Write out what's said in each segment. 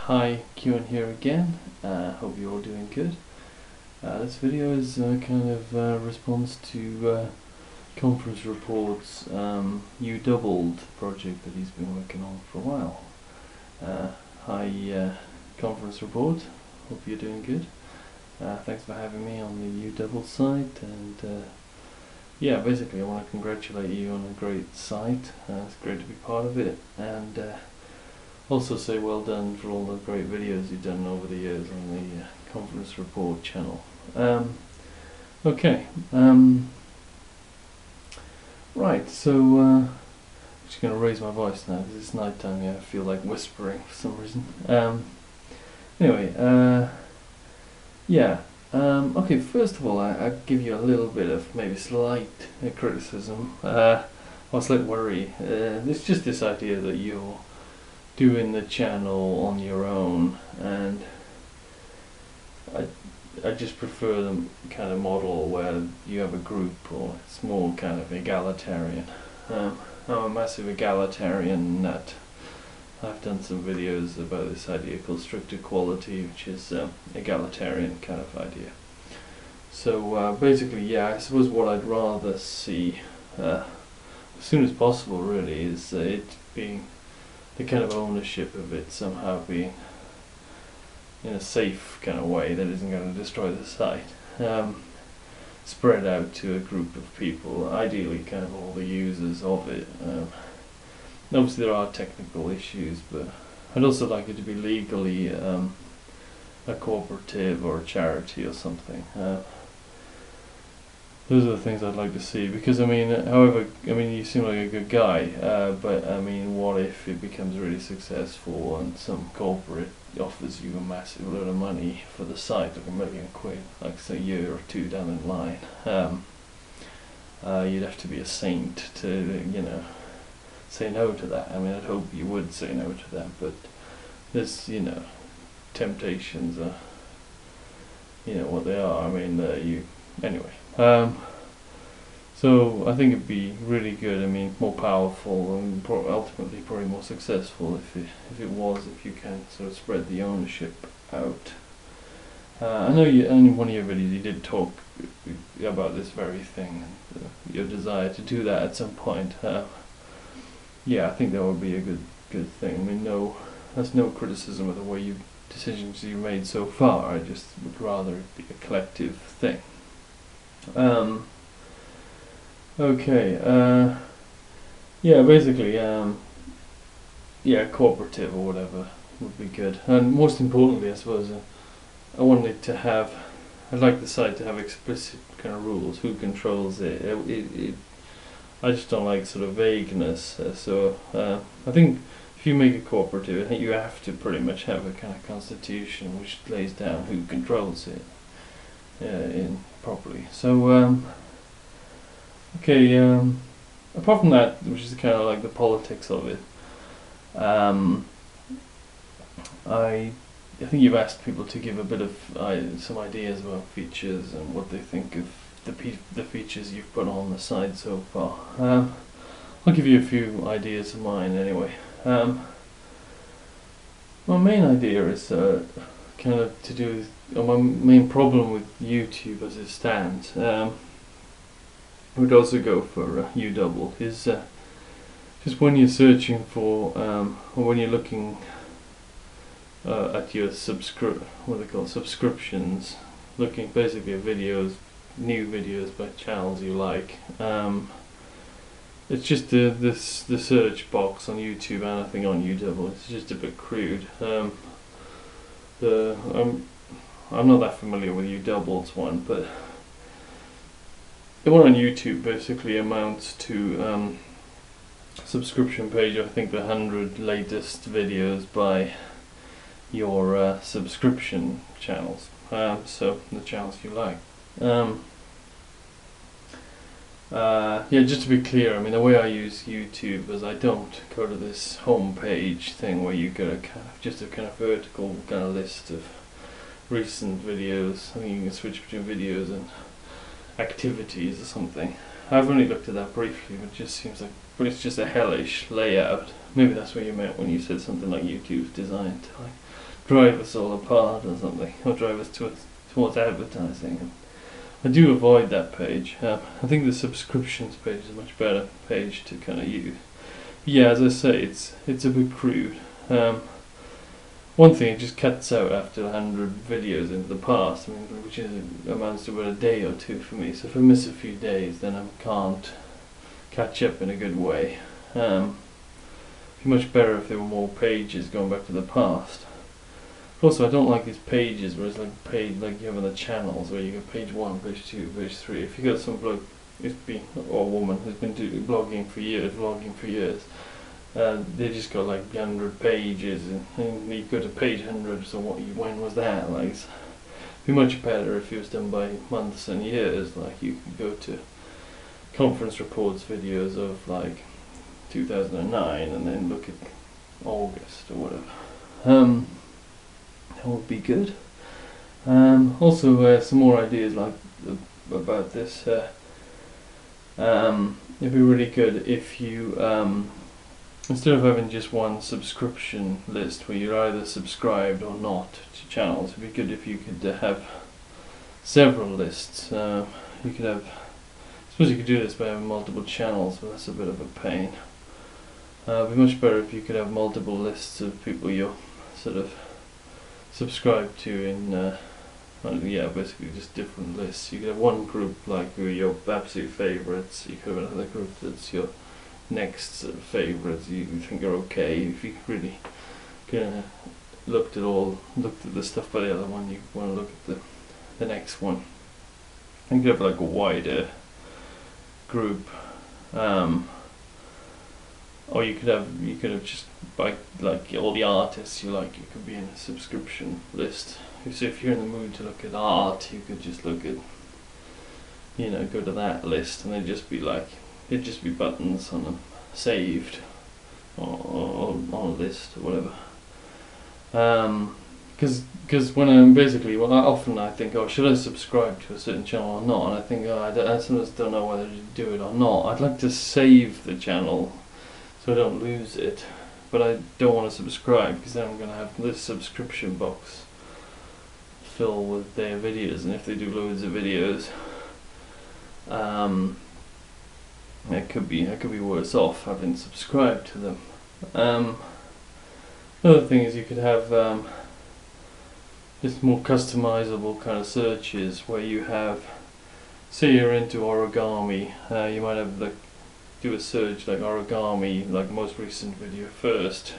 Hi, Kieran here again. Hope you're all doing good. This video is kind of a response to conference reports YouDoubled project that he's been working on for a while. Hi, conference report. Hope you're doing good. Thanks for having me on the YouDoubled site, and yeah, basically I want to congratulate you on a great site. It's great to be part of it, and also say well done for all the great videos you've done over the years on the conference report channel. Okay, right, so I'm just going to raise my voice now because it's night time. Yeah, I feel like whispering for some reason. Anyway, yeah, okay, first of all I give you a little bit of maybe slight criticism, or slight worry. It's just this idea that you're doing the channel on your own, and I just prefer the kind of model where you have a group, or it's more kind of egalitarian. I'm a massive egalitarian nut. I've done some videos about this idea called strict equality, which is egalitarian kind of idea. So basically, yeah, I suppose what I'd rather see as soon as possible really is it being the kind of ownership of it somehow being in a safe kind of way that isn't going to destroy the site, spread out to a group of people, ideally kind of all the users of it. Obviously there are technical issues, but I'd also like it to be legally a cooperative or a charity or something. Those are the things I'd like to see, because I mean, however, I mean, you seem like a good guy, but I mean, what if it becomes really successful and some corporate offers you a massive load of money for the site, like £1 million, like say a year or two down the line? You'd have to be a saint to, you know, say no to that. I mean, I'd hope you would say no to that, but there's, you know, temptations are, you know, what they are. I mean, anyway. So I think it'd be really good. I mean, more powerful and ultimately probably more successful if you can sort of spread the ownership out. I know in one of your videos you did talk about this very thing, your desire to do that at some point. Yeah, I think that would be a good thing. I mean, that's no criticism of the way decisions you've made so far. I just would rather it be a collective thing. Okay, yeah, basically, yeah, cooperative or whatever would be good. And most importantly, I suppose, I'd like the site to have explicit kind of rules, who controls it. I just don't like sort of vagueness, so I think if you make a cooperative, I think you have to pretty much have a kind of constitution which lays down who controls it properly. So okay, apart from that, which is kind of like the politics of it, I think you've asked people to give a bit of some ideas about features and what they think of the features you've put on the site so far. I'll give you a few ideas of mine anyway. My main idea is kind of to do with my main problem with YouTube as it stands. Would also go for YouDoubled, is just when you're searching for or when you're looking at your subscriptions, looking basically at videos, new videos by channels you like. It's just the search box on YouTube and I think on YouDoubled, it's just a bit crude. I'm not that familiar with YouDoubled's one, but the one on YouTube basically amounts to subscription page. I think the 100 latest videos by your subscription channels, so the channels you like. Yeah, just to be clear, I mean, the way I use YouTube is I don't go to this home page thing where you get just a kind of vertical kind of list of recent videos. I think you can switch between videos and activities or something. I've only looked at that briefly, but it just seems like, but it's just a hellish layout. Maybe that's what you meant when you said something like YouTube's designed to like drive us all apart or something, or drive us towards advertising. I do avoid that page. I think the subscriptions page is a much better page to kind of use. Yeah, as I say, it's a bit crude. One thing, it just cuts out after 100 videos into the past, I mean, which amounts to about a day or two for me. So if I miss a few days, then I can't catch up in a good way. It'd be much better if there were more pages going back to the past. Also, I don't like these pages where it's like like you have on the channels, where you got page 1, page 2, page 3. If you got some bloke or woman who's been vlogging for years, they just got like 100 pages, and you go to page 100. So when was that? Like, it'd be much better if it was done by months and years. Like, you could go to conference reports videos of like 2009, and then look at August or whatever. That would be good. Also, some more ideas like about this. It'd be really good if you, instead of having just one subscription list where you're either subscribed or not to channels, it'd be good if you could have several lists. You could have, I suppose you could do this by having multiple channels, but that's a bit of a pain. It'd be much better if you could have multiple lists of people you're sort of subscribe to in basically just different lists. You could have one group like your absolute favourites, you could have another group that's your next sort of favourites you think are okay. If you really kind of looked at the stuff by the other one, you want to look at the next one. You could have like a wider group, or you could have just by like all the artists you like. You could be in a subscription list. So if you're in the mood to look at art, you could just look at, go to that list, and it'd just be buttons on them, saved, or on a list or whatever. Because when I think, oh, should I subscribe to a certain channel or not? And I think, I sometimes don't know whether to do it or not. I'd like to save the channel so I don't lose it, but I don't want to subscribe, because then I'm going to have this subscription box fill with their videos, and if they do loads of videos, I could be worse off having subscribed to them. Another thing is you could have just more customizable kind of searches, where you have, say you're into origami, you might have do a search like origami, like most recent video first.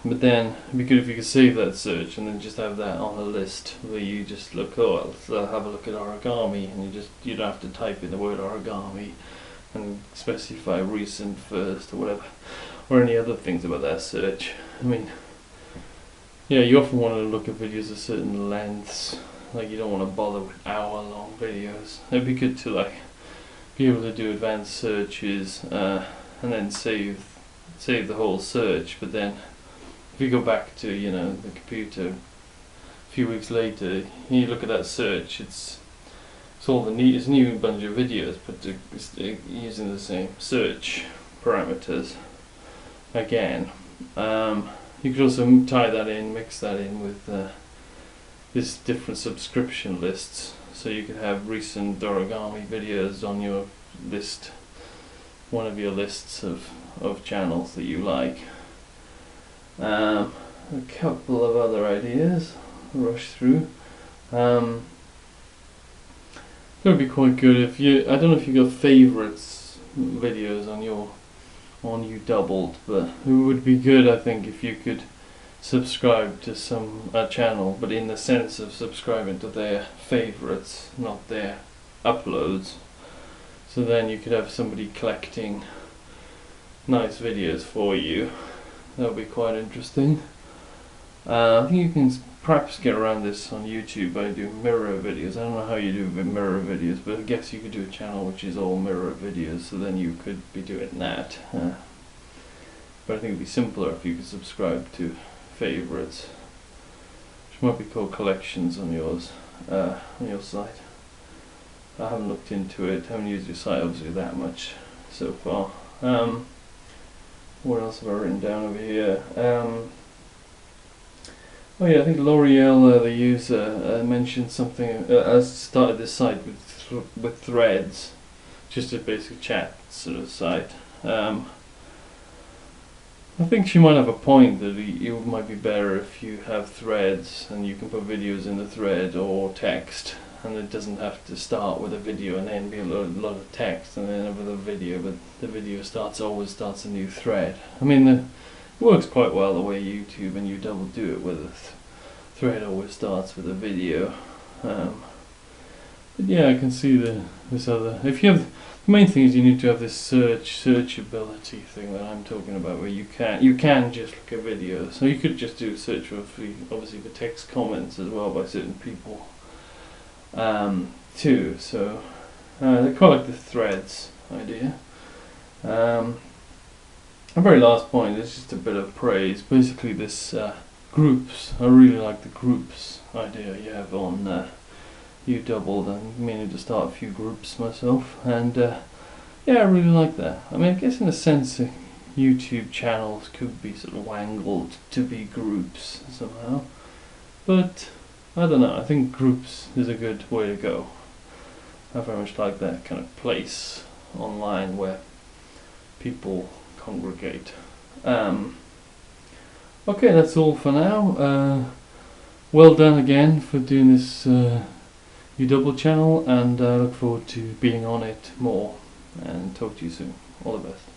But then it'd be good if you could save that search and then just have that on a list where you just look, I'll have a look at origami, and you don't have to type in the word origami and specify recent first or whatever, or any other things about that search. I mean, yeah, you often want to look at videos of certain lengths, like you don't want to bother with hour-long videos. It'd be good to be able to do advanced searches and then save the whole search. But then if you go back to the computer a few weeks later, you look at that search, it's a new bunch of videos, but it's using the same search parameters again. You could also mix that in with this different subscription lists. So you could have recent origami videos on your list, one of your lists of channels that you like. A couple of other ideas I'll rush through. That would be quite good if I don't know if you got favorites videos on YouDoubled, but it would be good, I think, if you could subscribe to some channel, but in the sense of subscribing to their favorites, not their uploads. So then you could have somebody collecting nice videos for you. That would be quite interesting. I think you can perhaps get around this on YouTube by doing mirror videos. I don't know how you do with mirror videos, but I guess you could do a channel which is all mirror videos, so then you could be doing that. But I think it would be simpler if you could subscribe to favorites, which might be called collections on yours, on your site. I haven't looked into it, haven't used your site obviously that much so far. what else have I written down over here? Oh yeah, I think L'Oreal, the user, mentioned something. Started this site with threads, just a basic chat sort of site. I think she might have a point that it might be better if you have threads and you can put videos in the thread or text, and it doesn't have to start with a video and then be a lot of text and then with a video, but the video always starts a new thread. I mean, it works quite well the way YouTube and YouDoubled do it, where the thread always starts with a video. But yeah, I can see this other. If you have, the main thing is you need to have this searchability thing that I'm talking about, where you can just look at videos. So you could just do search for obviously for text comments as well by certain people too. So I quite like the threads idea. A very last point is just a bit of praise. Basically, this groups. I really like the groups idea you have on YouDoubled. I'm meaning to start a few groups myself, and yeah, I really like that. I mean, I guess in a sense, YouTube channels could be sort of wangled to be groups somehow, but I don't know. I think groups is a good way to go. I very much like that kind of place online where people congregate. Okay, that's all for now. Well done again for doing this YouDoubled channel, and I look forward to being on it more, and talk to you soon. All the best.